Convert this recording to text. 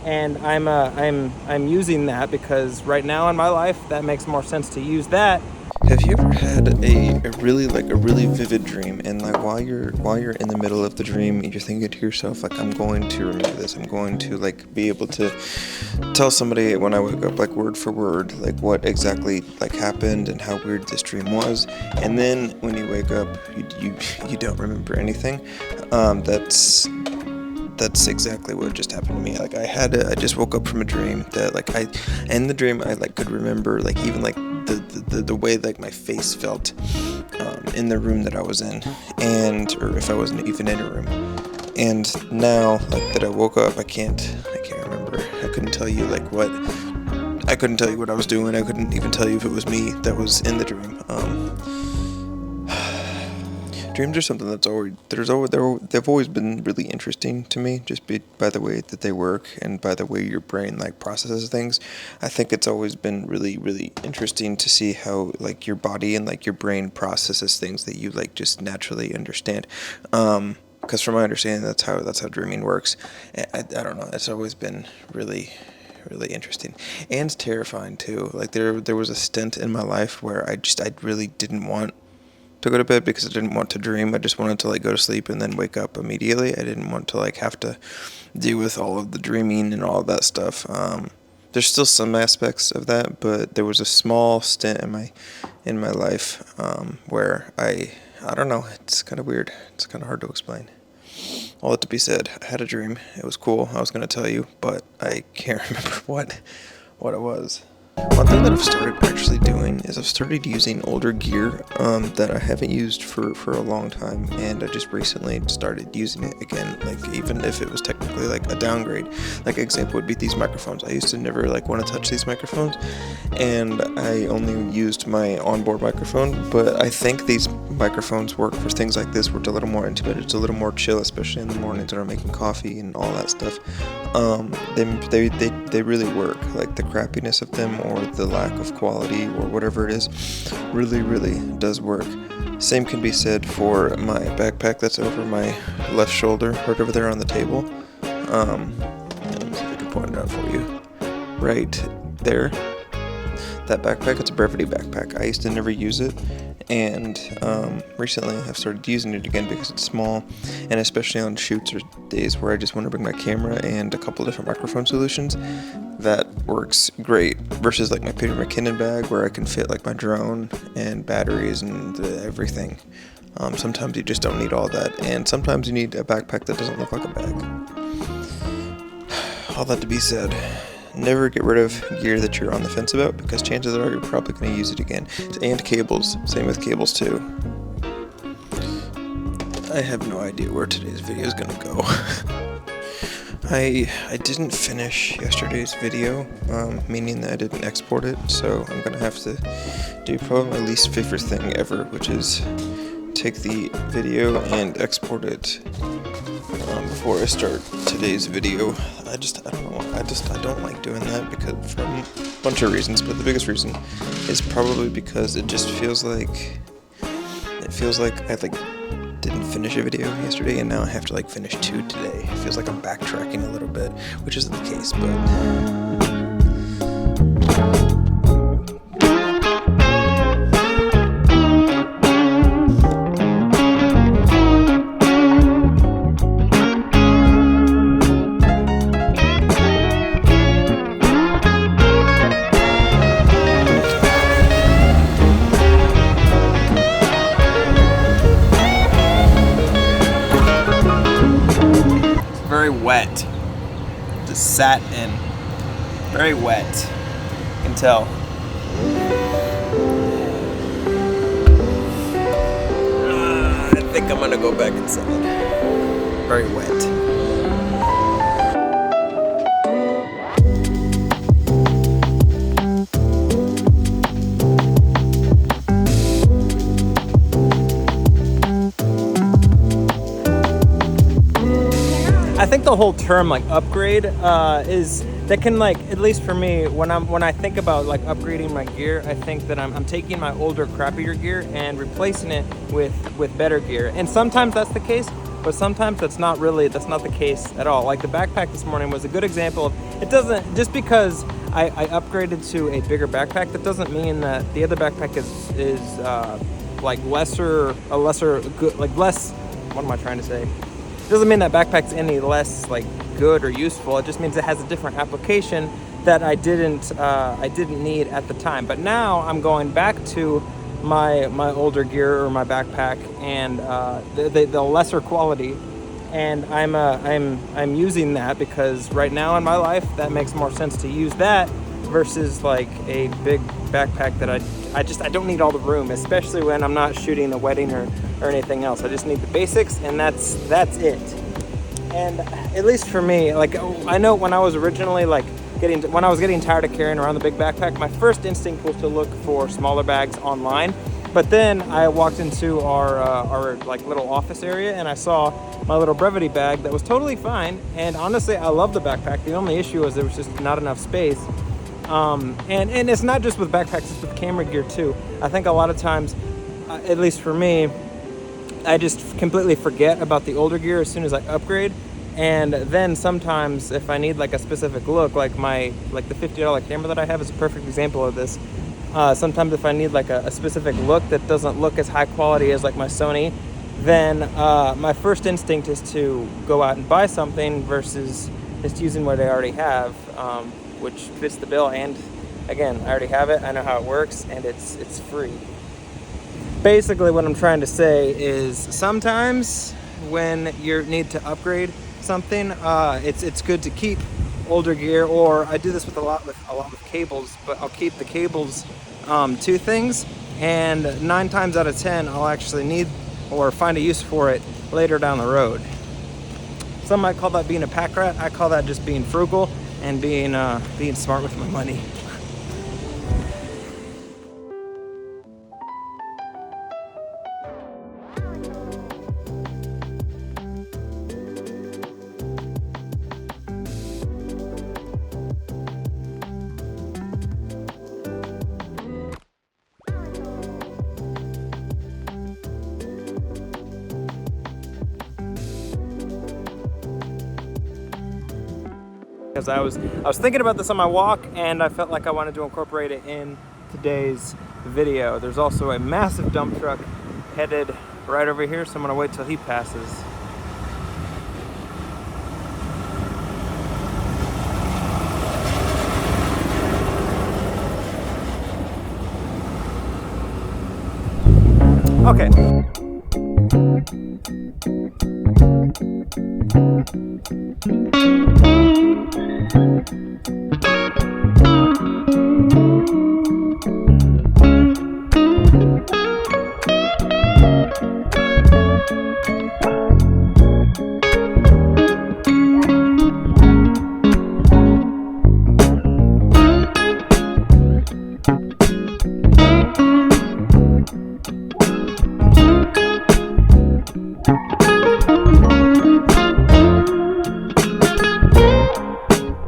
and I'm using that because right now in my life that makes more sense to use that. Have you ever had a really vivid dream, and like while you're in the middle of the dream, you're thinking to yourself like, I'm going to remember this. I'm going to like be able to tell somebody when I wake up like word for word like what exactly like happened and how weird this dream was. And then when you wake up, you don't remember anything. That's exactly what just happened to me. Like I just woke up from a dream that like in the dream I like could remember like even like the way like my face felt in the room that I was in, and or if I wasn't even in a room. And now like that I woke up, I can't remember. I couldn't tell you what I was doing. I couldn't even tell you if it was me that was in the dream. Dreams are something they've always been really interesting to me, just by the way that they work and by the way your brain like processes things. I think it's always been really, really interesting to see how like your body and like your brain processes things that you like just naturally understand. Because from my understanding, that's how dreaming works. I don't know. It's always been really, really interesting and terrifying too. Like there was a stint in my life where I really didn't want to go to bed because I didn't want to dream. I just wanted to like go to sleep and then wake up immediately. I didn't want to like have to deal with all of the dreaming and all of that stuff. There's still some aspects of that, but there was a small stint in my life where I don't know. It's kind of weird. It's kind of hard to explain. All that to be said, I had a dream. It was cool. I was going to tell you, but I can't remember what it was. One thing that I've started actually doing is I've started using older gear that I haven't used for a long time, and I just recently started using it again, like even if it was technically like a downgrade. Like example would be these microphones. I used to never like want to touch these microphones, and I only used my onboard microphone, but I think these microphones work for things like this where it's a little more intimate, it's a little more chill, especially in the mornings when I'm making coffee and all that stuff. They really work. Like the crappiness of them or the lack of quality or whatever it is really, really does work. Same can be said for my backpack that's over my left shoulder, right over there on the table. Let me see if I can point it out for you. Right there. That backpack, it's a Brevity backpack. I used to never use it, and recently I've started using it again because it's small, and especially on shoots or days where I just want to bring my camera and a couple different microphone solutions, that works great versus like my Peter McKinnon bag where I can fit like my drone and batteries and everything. Sometimes you just don't need all that, and sometimes you need a backpack that doesn't look like a bag. All that to be said, never get rid of gear that you're on the fence about because chances are you're probably going to use it again. And cables, same with cables too. I have no idea where today's video is going to go. I didn't finish yesterday's video, meaning that I didn't export it, so I'm going to have to do probably my least favorite thing ever, which is take the video and export it before I start today's video. I don't know. I don't like doing that because for a bunch of reasons, but the biggest reason is probably because it just feels like I didn't finish a video yesterday and now I have to like finish 2 today. It feels like I'm backtracking a little bit, which isn't the case, but very wet. Just sat in. Very wet. You can tell. I think I'm gonna go back inside. Very wet. I think the whole term like upgrade is that can like, at least for me, when I think about like upgrading my gear, I think that I'm taking my older crappier gear and replacing it with better gear. And sometimes that's the case, but sometimes that's not the case at all. Like the backpack this morning was a good example of, it doesn't, just because I upgraded to a bigger backpack, that doesn't mean that the other backpack is like lesser good, like less, what am I trying to say? It doesn't mean that backpack's any less like good or useful. It just means it has a different application that I didn't need at the time. But now I'm going back to my older gear or my backpack, and the lesser quality, and I'm using that because right now in my life that makes more sense to use that versus like a big backpack that I don't need all the room, especially when I'm not shooting a wedding or anything else. I just need the basics, and that's it. And at least for me, like I know when I was originally like when I was getting tired of carrying around the big backpack, my first instinct was to look for smaller bags online. But then I walked into our like little office area, and I saw my little Brevity bag that was totally fine. And honestly, I love the backpack. The only issue was there was just not enough space. And it's not just with backpacks, it's with camera gear too. I think a lot of times, at least for me, I just completely forget about the older gear as soon as I upgrade. And then sometimes if I need like a specific look, like the $50 camera that I have is a perfect example of this. Sometimes if I need like a specific look that doesn't look as high quality as like my Sony, then my first instinct is to go out and buy something versus just using what I already have, which fits the bill. And again, I already have it, I know how it works, and it's free. Basically what I'm trying to say is sometimes when you need to upgrade something, it's good to keep older gear, or I do this with a lot with cables, but I'll keep the cables to things, and 9 times out of 10 I'll actually need or find a use for it later down the road. Some might call that being a pack rat. I call that just being frugal and being smart with my money. Because I was thinking about this on my walk, and I felt like I wanted to incorporate it in today's video. There's also a massive dump truck headed right over here, so I'm gonna wait till he passes. Okay.